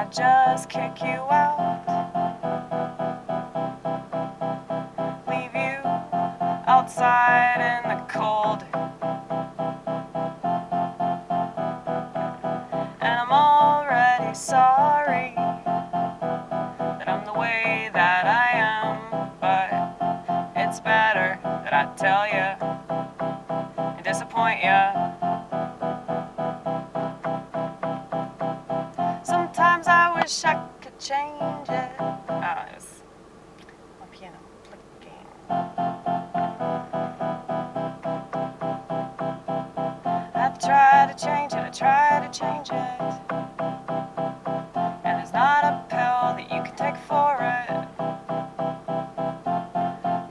I just kick you out, leave you outside in the cold, and I'm already sorry that I'm the way that I am, but it's better that I tell you and disappoint you. Sometimes I wish I could change it. Oh, it was my piano clicking. I try to change it, I try to change it, and there's not a pill that you can take for it.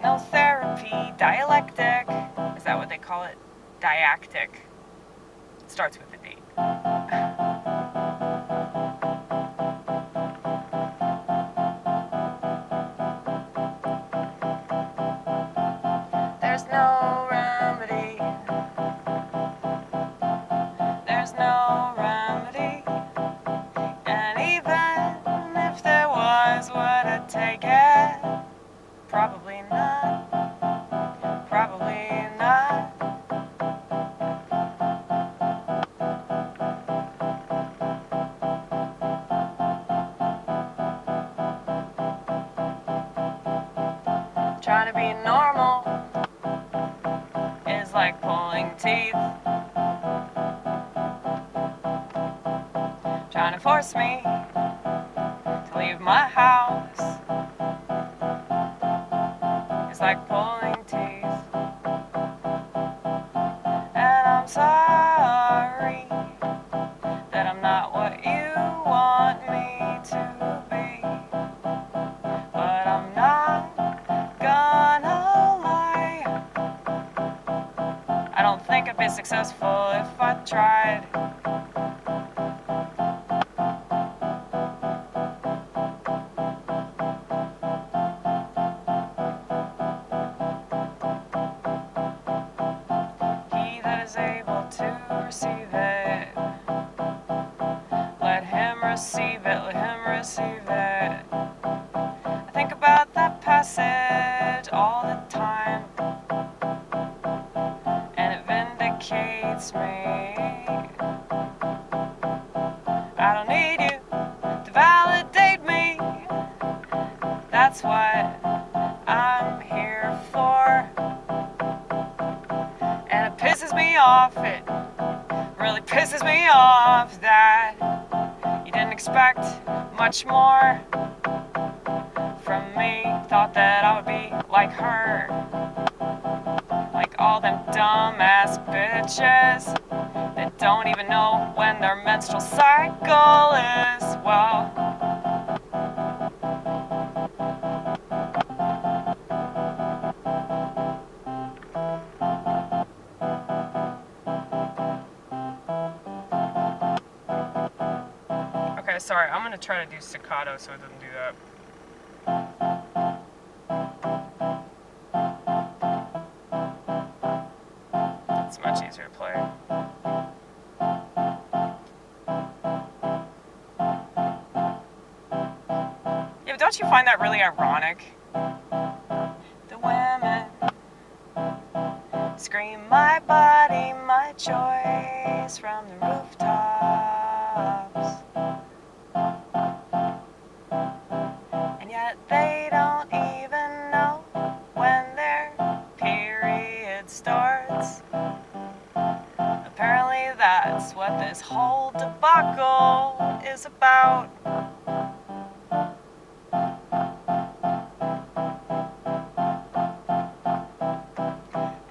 No therapy, dialectic. Is that what they call it? Diactic. It starts with a D. There's no remedy. There's no remedy. And even if there was, would it take it? Probably not. Probably not. Trying to be normal is like pulling teeth. Trying to force me to leave my house is like pulling teeth. And I'm sorry that I'm not what you want me to be, but I'm not gonna lie. I don't think I'd be successful if I tried. He that is able to receive it, let him receive it, let him receive it. I think about that passage all the time, and it vindicates me. I don't need you to validate me. That's what I'm here for. And it pisses me off, it really pisses me off that you didn't expect much more from me. Thought that I would be like her, like all them dumbass bitches that don't even know when their menstrual cycle is. Well, okay, sorry, I'm gonna try to do staccato so it doesn't do that. It's much easier to play. Yeah, but don't you find that really ironic? The women scream my body, my choice from the rooftops, and yet they don't even know when their period starts. Apparently that's what this whole debacle is about.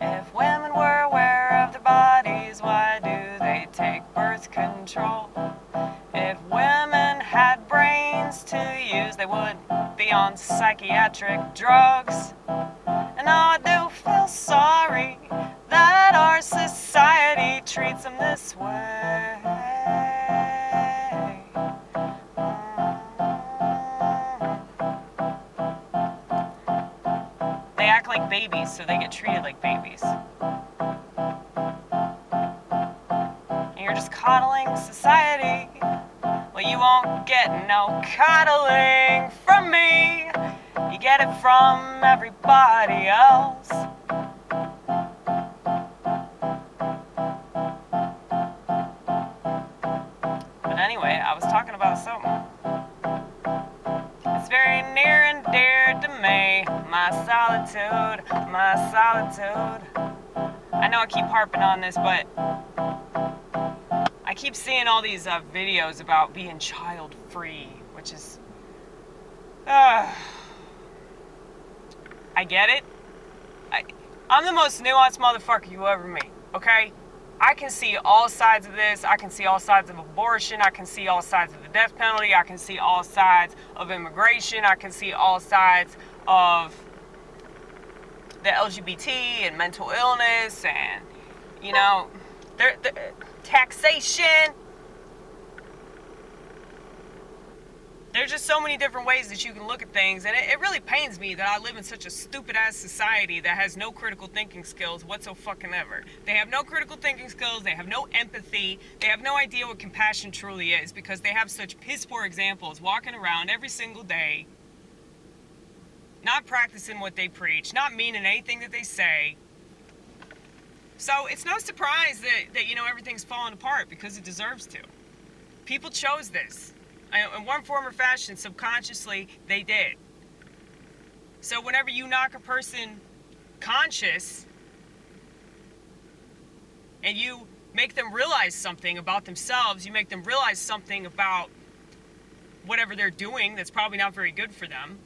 If women were aware of their bodies, why do they take birth control? If women had brains to use, they would be on psychiatric drugs. And now I do feel sorry that our society treats them this way. They act like babies, so they get treated like babies. And you're just coddling society. Well, you won't get no coddling from me. You get it from everybody else. But anyway, I was talking about something. It's very near and dear to me, my solitude, my solitude. I know I keep harping on this, but I keep seeing all these videos about being child-free, which is... I get it. I'm the most nuanced motherfucker you ever meet, okay? I can see all sides of this. I can see all sides of abortion. I can see all sides of the death penalty. I can see all sides of immigration. I can see all sides of the LGBT and mental illness and, you know, taxation. There's just so many different ways that you can look at things, and it really pains me that I live in such a stupid-ass society that has no critical thinking skills whatsoever. They have no critical thinking skills, they have no empathy, they have no idea what compassion truly is, because they have such piss-poor examples walking around every single day, not practicing what they preach, not meaning anything that they say. So it's no surprise that you know, everything's falling apart, because it deserves to. People chose this. In one form or fashion, subconsciously, they did. So whenever you knock a person conscious and you make them realize something about themselves, you make them realize something about whatever they're doing that's probably not very good for them,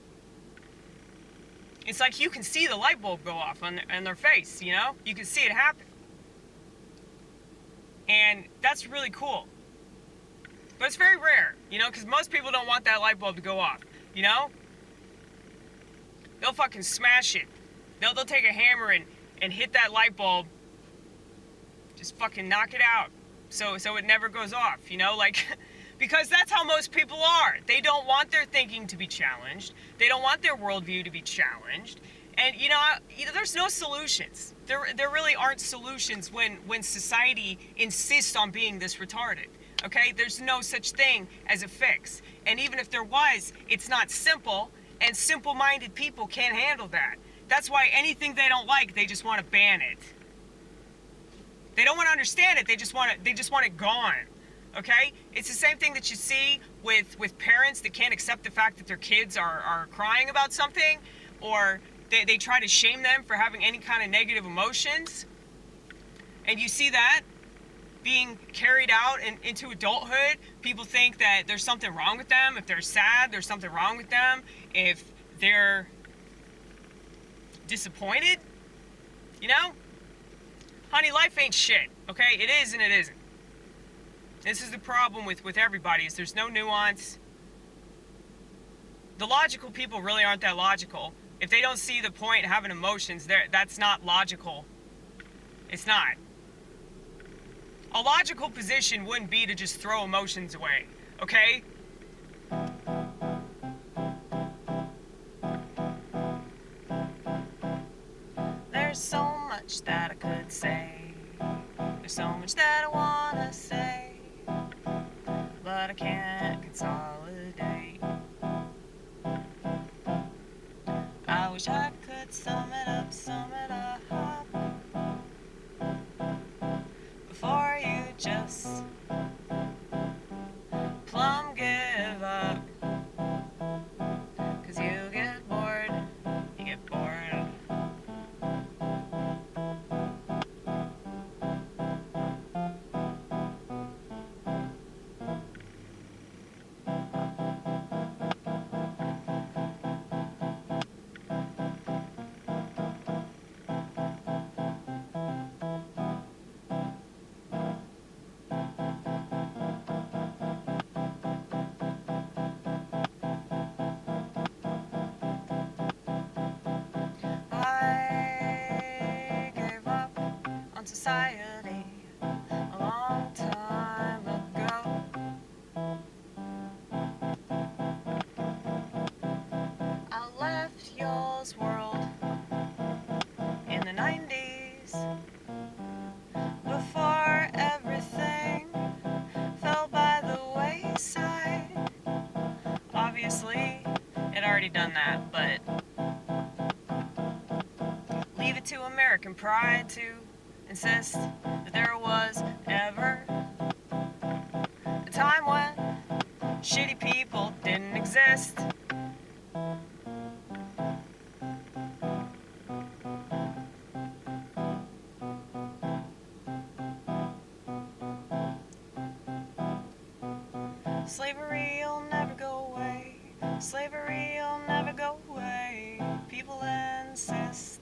it's like you can see the light bulb go off on their face, you know? You can see it happen. And that's really cool. But it's very rare, you know, because most people don't want that light bulb to go off, you know? They'll fucking smash it. They'll take a hammer and hit that light bulb, just fucking knock it out, so it never goes off, you know? Like, because that's how most people are. They don't want their thinking to be challenged. They don't want their worldview to be challenged. And, you know, there's no solutions. There really aren't solutions when society insists on being this retarded. Okay, there's no such thing as a fix. And even if there was, it's not simple, and simple-minded people can't handle that. That's why anything they don't like, they just want to ban it. They don't want to understand it, they just want it gone. Okay? It's the same thing that you see with parents that can't accept the fact that their kids are crying about something, or they try to shame them for having any kind of negative emotions. And you see that being carried out into adulthood. People think that there's something wrong with them. If they're sad, there's something wrong with them. If they're disappointed, you know? Honey, life ain't shit, okay? It is and it isn't. This is the problem with everybody, is there's no nuance. The logical people really aren't that logical. If they don't see the point in having emotions, that's not logical. It's not. A logical position wouldn't be to just throw emotions away, okay? There's so much that I could say. There's so much that I wanna say, but I can't consolidate. I wish I could sum it up. Before you just plumb give up. 'Cause you get bored. Society a long time ago. I left y'all's world in the 90s, before everything fell by the wayside. it to American pride to insist that there was ever a time when shitty people didn't exist. Slavery'll never go away. Slavery'll never go away. People insist.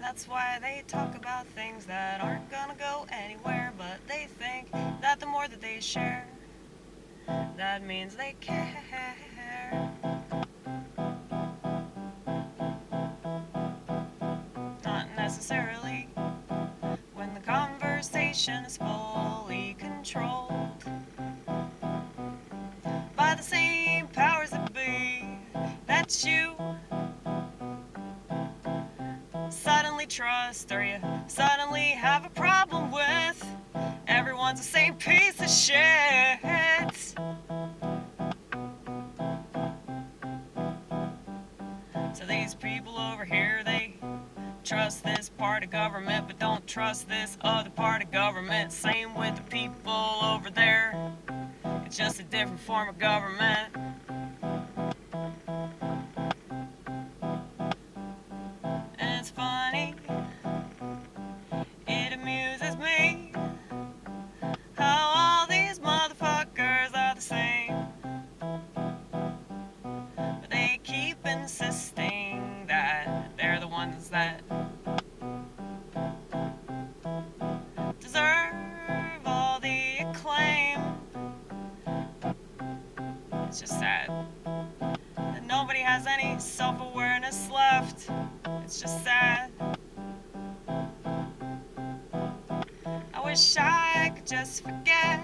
That's why they talk about things that aren't gonna go anywhere, but they think that the more that they share, that means they care. Not necessarily when the conversation is fully controlled by the same powers that be that you suddenly trust or you suddenly have a problem with. Everyone's the same piece of shit. So these people over here, they trust this part of government but don't trust this other part of government. Same with the people over there. It's just a different form of government. And it's funny, it amuses me how all these motherfuckers are the same, but they keep insisting that they're the ones that deserve all the acclaim. It's just sad that nobody has any self-awareness left. It's just sad. I wish I could just forget.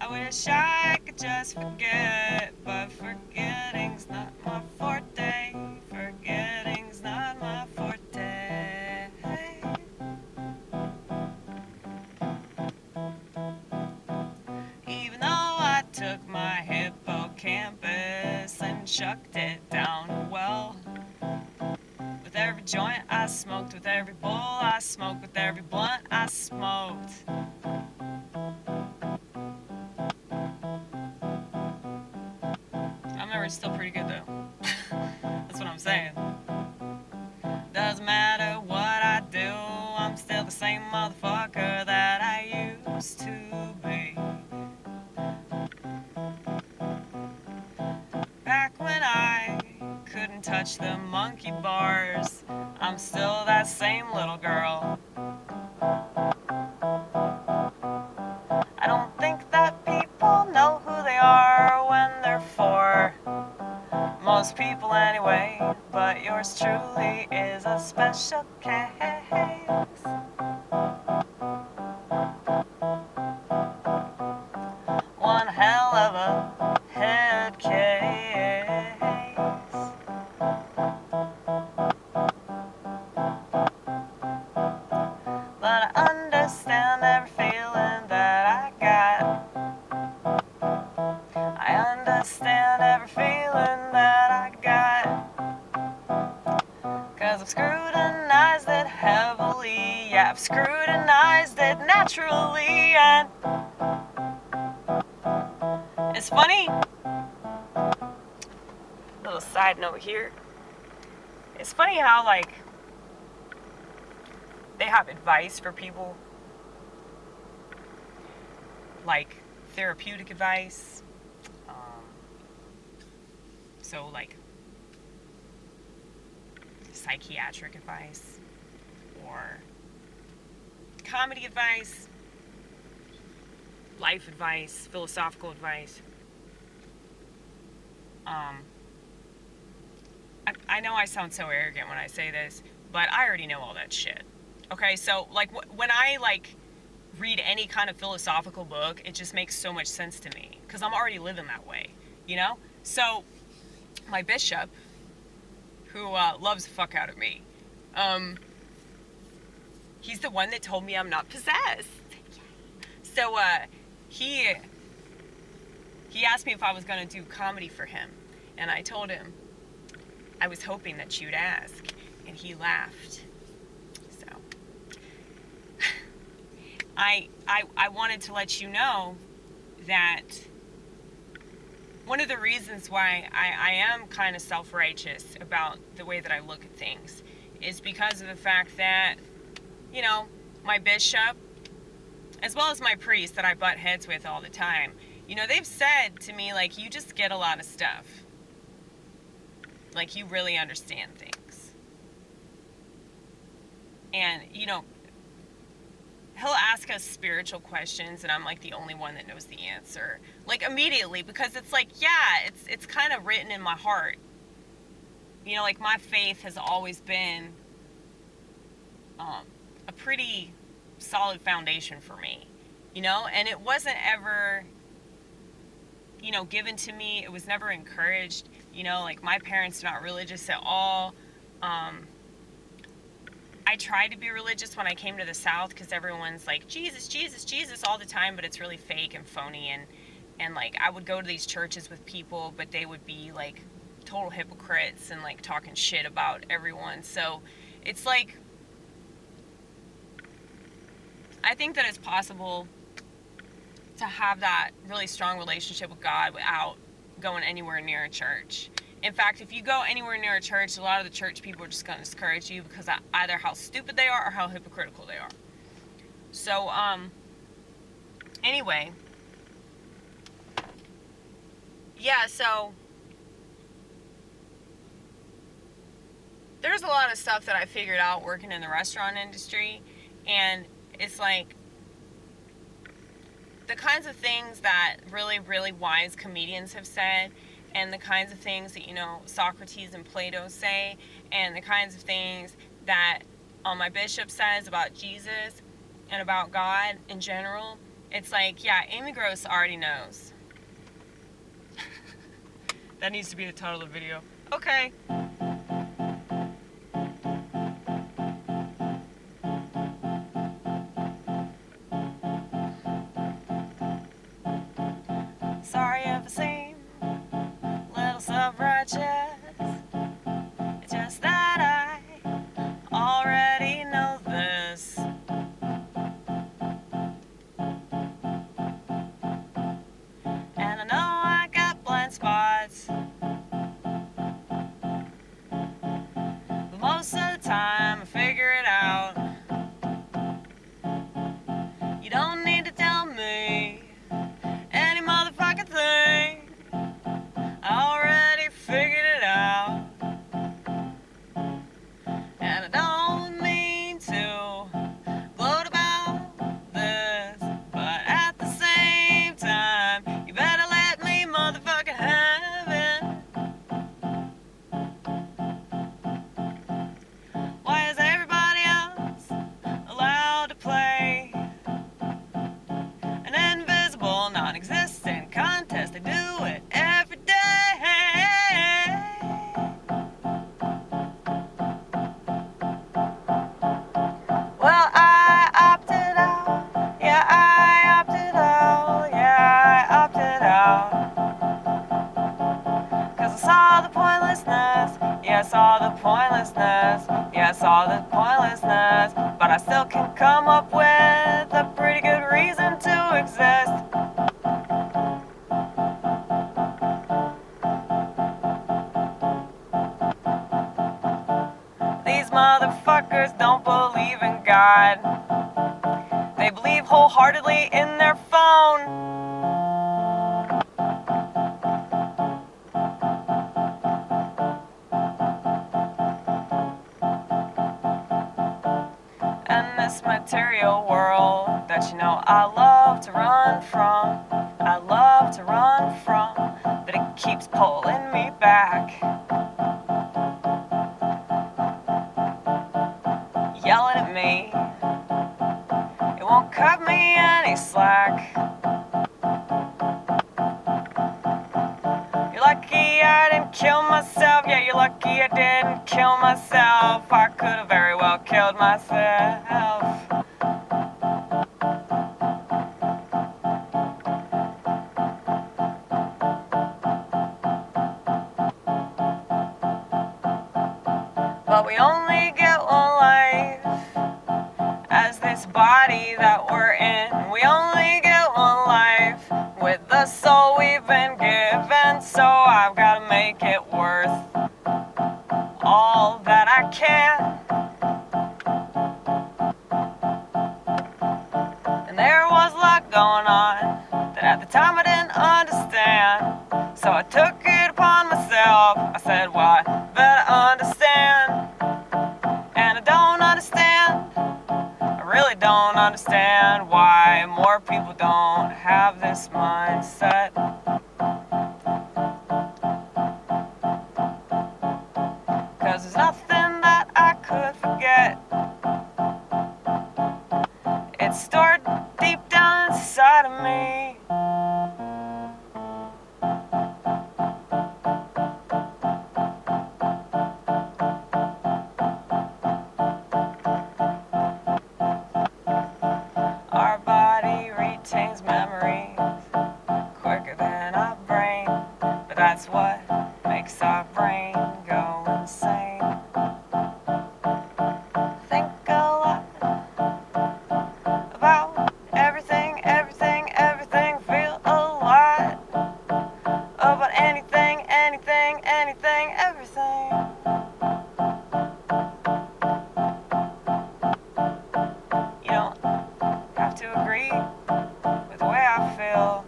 I wish I could just forget. But forgetting's not my forte. Forgetting's not my forte. Even though I took my hippocampus and chucked it down well, with every joint I smoked, with every bowl I smoked, with every blunt I smoked. My memory's still pretty good though. That's what I'm saying. Doesn't matter what I do, I'm still the same motherfucker that I used to be. Back when I couldn't touch the monkey bars, I'm still that same little girl. I don't think that people know who they are when they're four. Most people anyway, but yours truly is a special case. One hell of a head case. But I understand every feeling that I got. I understand every feeling that I got. 'Cause I've scrutinized it heavily. Yeah, I've scrutinized it naturally. And it's funny. Little side note here. It's funny how, like, they have advice for people, like therapeutic advice, so like psychiatric advice or comedy advice, life advice, philosophical advice. I know I sound so arrogant when I say this, but I already know all that shit. Okay, so like when I like read any kind of philosophical book, it just makes so much sense to me because I'm already living that way, you know? So my bishop, who loves the fuck out of me, he's the one that told me I'm not possessed. So he asked me if I was going to do comedy for him, and I told him I was hoping that you'd ask, and he laughed. So I wanted to let you know that one of the reasons why I am kind of self-righteous about the way that I look at things is because of the fact that, you know, my bishop, as well as my priest that I butt heads with all the time, you know, they've said to me, like, you just get a lot of stuff. Like, you really understand things. And, you know, he'll ask us spiritual questions, and I'm like the only one that knows the answer. Like, immediately, because it's like, yeah, it's kind of written in my heart. You know, like, my faith has always been a pretty solid foundation for me, you know, and it wasn't ever, you know, given to me. It was never encouraged, you know, like, my parents are not religious at all. I tried to be religious when I came to the South, because everyone's like, Jesus, Jesus, Jesus all the time, but it's really fake and phony, and like, I would go to these churches with people, but they would be like total hypocrites and like talking shit about everyone. So it's like, I think that it's possible to have that really strong relationship with God without going anywhere near a church. In fact, if you go anywhere near a church, a lot of the church people are just going to discourage you because of either how stupid they are or how hypocritical they are. So, anyway. Yeah, so there's a lot of stuff that I figured out working in the restaurant industry, and it's like the kinds of things that really, really wise comedians have said, and the kinds of things that, you know, Socrates and Plato say, and the kinds of things that my bishop says about Jesus and about God in general. It's like, yeah, Amy Gross already knows. That needs to be the title of the video. Okay. Sorry if I seem a little self-righteous. It's just that I already know this. And I know I got blind spots, but most of the time I figure it out. You don't need to tell me any motherfucking thing. I already figured it out. And I don't mean to gloat about this, but at the same time, you better let me motherfucking have it. Why is everybody else allowed to play an invisible, non-existent contest? They do it every day. Well, I opted out. Yeah, I opted out. Yeah, I opted out. 'Cause I saw the pointlessness. Yeah, I saw the pointlessness. Yeah, I saw the pointlessness. But I still can come up with a pretty good reason to exist. These motherfuckers don't believe in God. They believe wholeheartedly in their phone. And this material world that, you know, I love to run from, I love to run from, but it keeps pulling me back, yelling at me. It won't cut me any slack. You're lucky I didn't kill myself. Yeah, you're lucky I didn't kill myself. I could have very well killed myself. that we only get one life. As this body that we're in, we only get one life. With the soul we've been given, so I've gotta make it worth all that I can. And there was a lot going on that at the time I didn't understand. So I took it upon myself. I said, well, I better understand. And I don't understand. I really don't understand why more people don't have this mindset. 'Cause there's nothing that I could forget. It's stored deep down inside of me. Our body retains memories quicker than our brain, but that's what makes our brain go insane. Think a lot about everything, everything, everything. Feel a lot about anything, anything, anything, everything. You don't have to agree with the way I feel.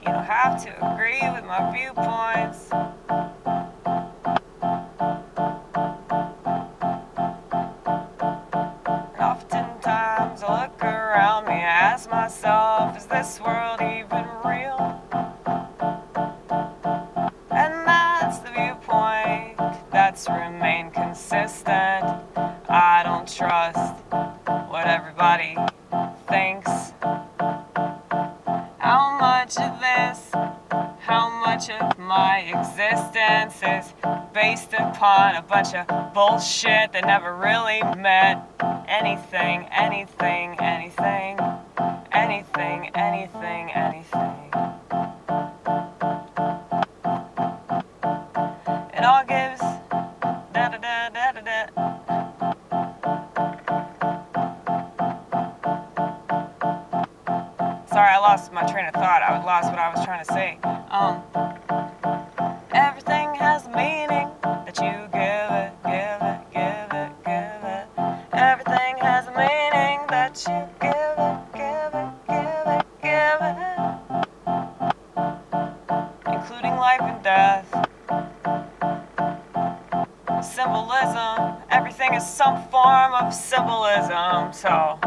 You don't have to agree with my viewpoints. And oftentimes I look around me, I ask myself, is this world even real? And that's the viewpoint that's remained consistent. I don't trust what everybody thinks. How much of this, how much of my existence is based upon a bunch of bullshit that never really meant anything, anything, anything, anything, anything, anything. It all gives da da da da da da. Sorry, I lost my train of thought. I lost what I was trying to say. Everything has a meaning that you give it, give it, give it, give it. Everything has a meaning that you give it, give it, give it, give it. Including life and death. Symbolism. Everything is some form of symbolism, so.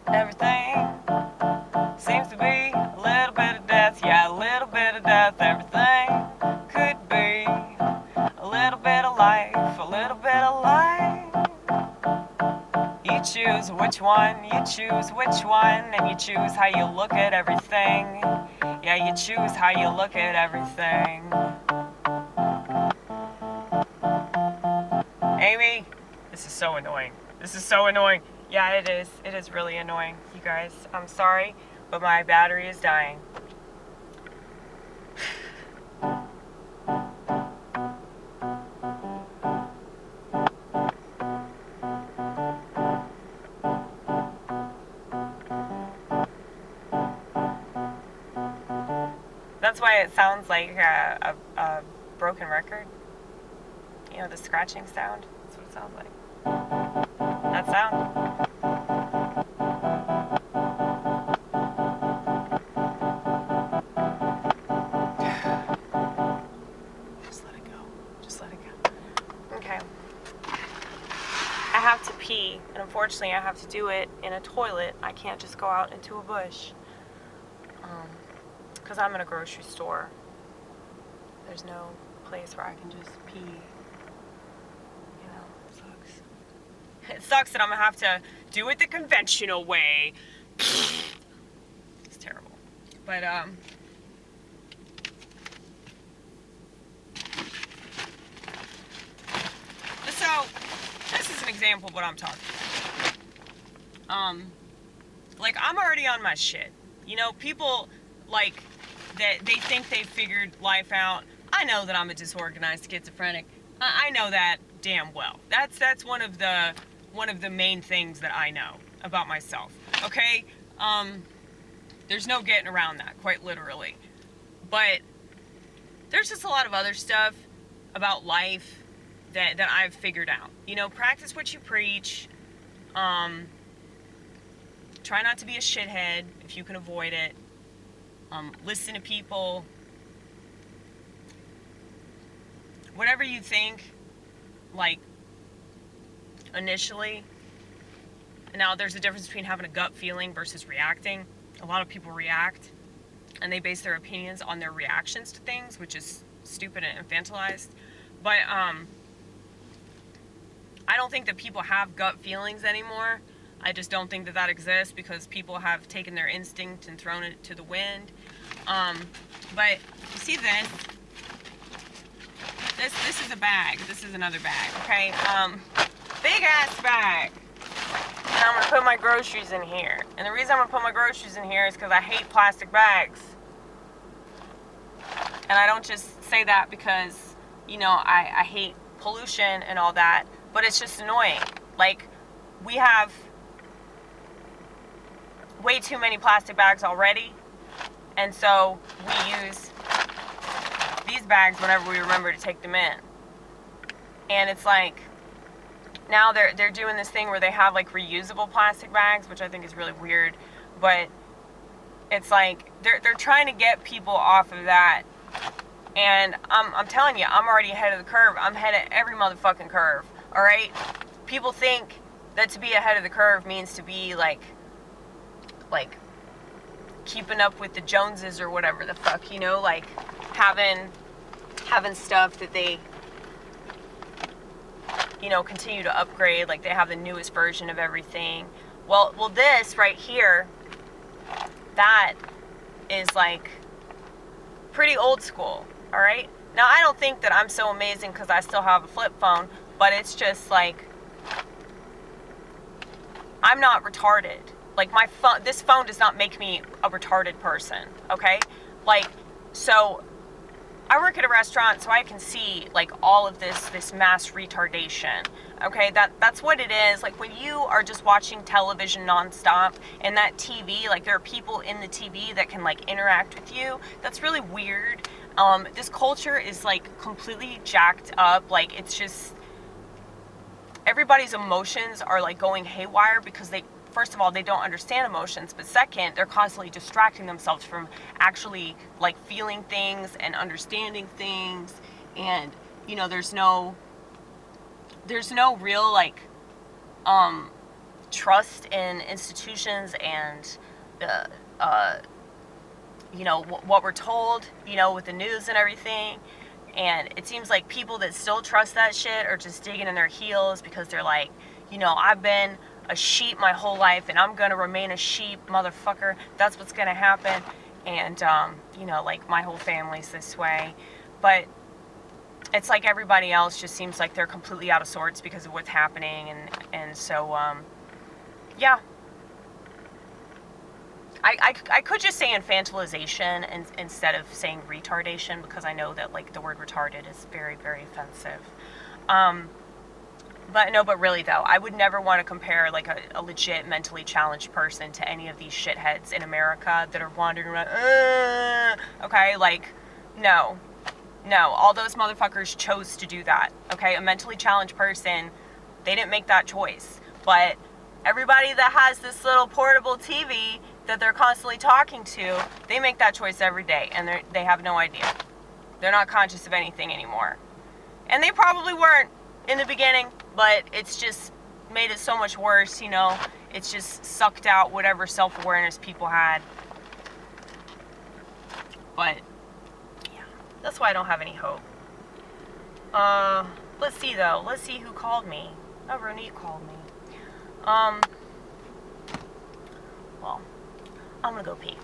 Everything seems to be a little bit of death, yeah, a little bit of death. Everything could be a little bit of life, a little bit of life. You choose which one, you choose which one, and you choose how you look at everything. Yeah, you choose how you look at everything. Amy, this is so annoying. This is so annoying. Yeah, it is. It is really annoying, you guys. I'm sorry, but my battery is dying. That's why it sounds like a broken record. You know, the scratching sound. That's what it sounds like. That sound. Just let it go. Just let it go. Okay. I have to pee, and unfortunately I have to do it in a toilet. I can't just go out into a bush. Because I'm in a grocery store. There's no place where I can just pee. You know, it sucks. It sucks that I'm gonna have to do it the conventional way. It's terrible. But, so, this is an example of what I'm talking about. Like, I'm already on my shit. You know, people, like, that they think they've figured life out. I know that I'm a disorganized schizophrenic. I know that damn well. That's one of the main things that I know about myself. Okay? There's no getting around that, quite literally. But there's just a lot of other stuff about life that I've figured out. You know, practice what you preach. Try not to be a shithead if you can avoid it. Listen to people. Whatever you think, like, initially. Now, there's a difference between having a gut feeling versus reacting. A lot of people react, and they base their opinions on their reactions to things, which is stupid and infantilized. But, I don't think that people have gut feelings anymore. I just don't think that that exists because people have taken their instinct and thrown it to the wind. But you see this? This is a bag. This is another bag, okay? Big ass bag. And I'm gonna put my groceries in here. And the reason I'm gonna put my groceries in here is because I hate plastic bags. And I don't just say that because, you know, I hate pollution and all that, but it's just annoying. Like, we have way too many plastic bags already, and so we use these bags whenever we remember to take them in. And it's like, now they're doing this thing where they have like reusable plastic bags, which I think is really weird, but it's like they're trying to get people off of that. And I'm telling you, I'm already ahead of the curve. I'm ahead of every motherfucking curve. All right? People think that to be ahead of the curve means to be like keeping up with the Joneses or whatever the fuck, you know, like having stuff that they, you know, continue to upgrade, like they have the newest version of everything. Well, this right here, that is like pretty old school, all right? Now, I don't think that I'm so amazing because I still have a flip phone, but it's just like, I'm not retarded. Like, my phone, this phone does not make me a retarded person, okay? Like, so I work at a restaurant, so I can see like all of this mass retardation. Okay, that's what it is. Like, when you are just watching television nonstop and that TV, like there are people in the TV that can like interact with you. That's really weird. This culture is like completely jacked up. Like, it's just, everybody's emotions are like going haywire because first of all, they don't understand emotions, but second, they're constantly distracting themselves from actually like feeling things and understanding things. And, you know, there's no real like trust in institutions and the you know, what we're told, you know, with the news and everything. And it seems like people that still trust that shit are just digging in their heels because they're like, you know, I've been a sheep my whole life and I'm gonna remain a sheep, motherfucker. That's what's gonna happen. And you know, like my whole family's this way. But it's like everybody else just seems like they're completely out of sorts because of what's happening. And so yeah, I could just say infantilization instead of saying retardation, because I know that like the word retarded is very, very offensive. But really though, I would never want to compare like a legit mentally challenged person to any of these shitheads in America that are wandering around, okay, like, no, all those motherfuckers chose to do that, okay? A mentally challenged person, they didn't make that choice. But everybody that has this little portable TV that they're constantly talking to, they make that choice every day, and they have no idea. They're not conscious of anything anymore. And they probably weren't in the beginning, but it's just made it so much worse, you know? It's just sucked out whatever self-awareness people had. But, yeah, that's why I don't have any hope. Let's see, though. Let's see who called me. Oh, Ronit called me. Well, I'm gonna go pee.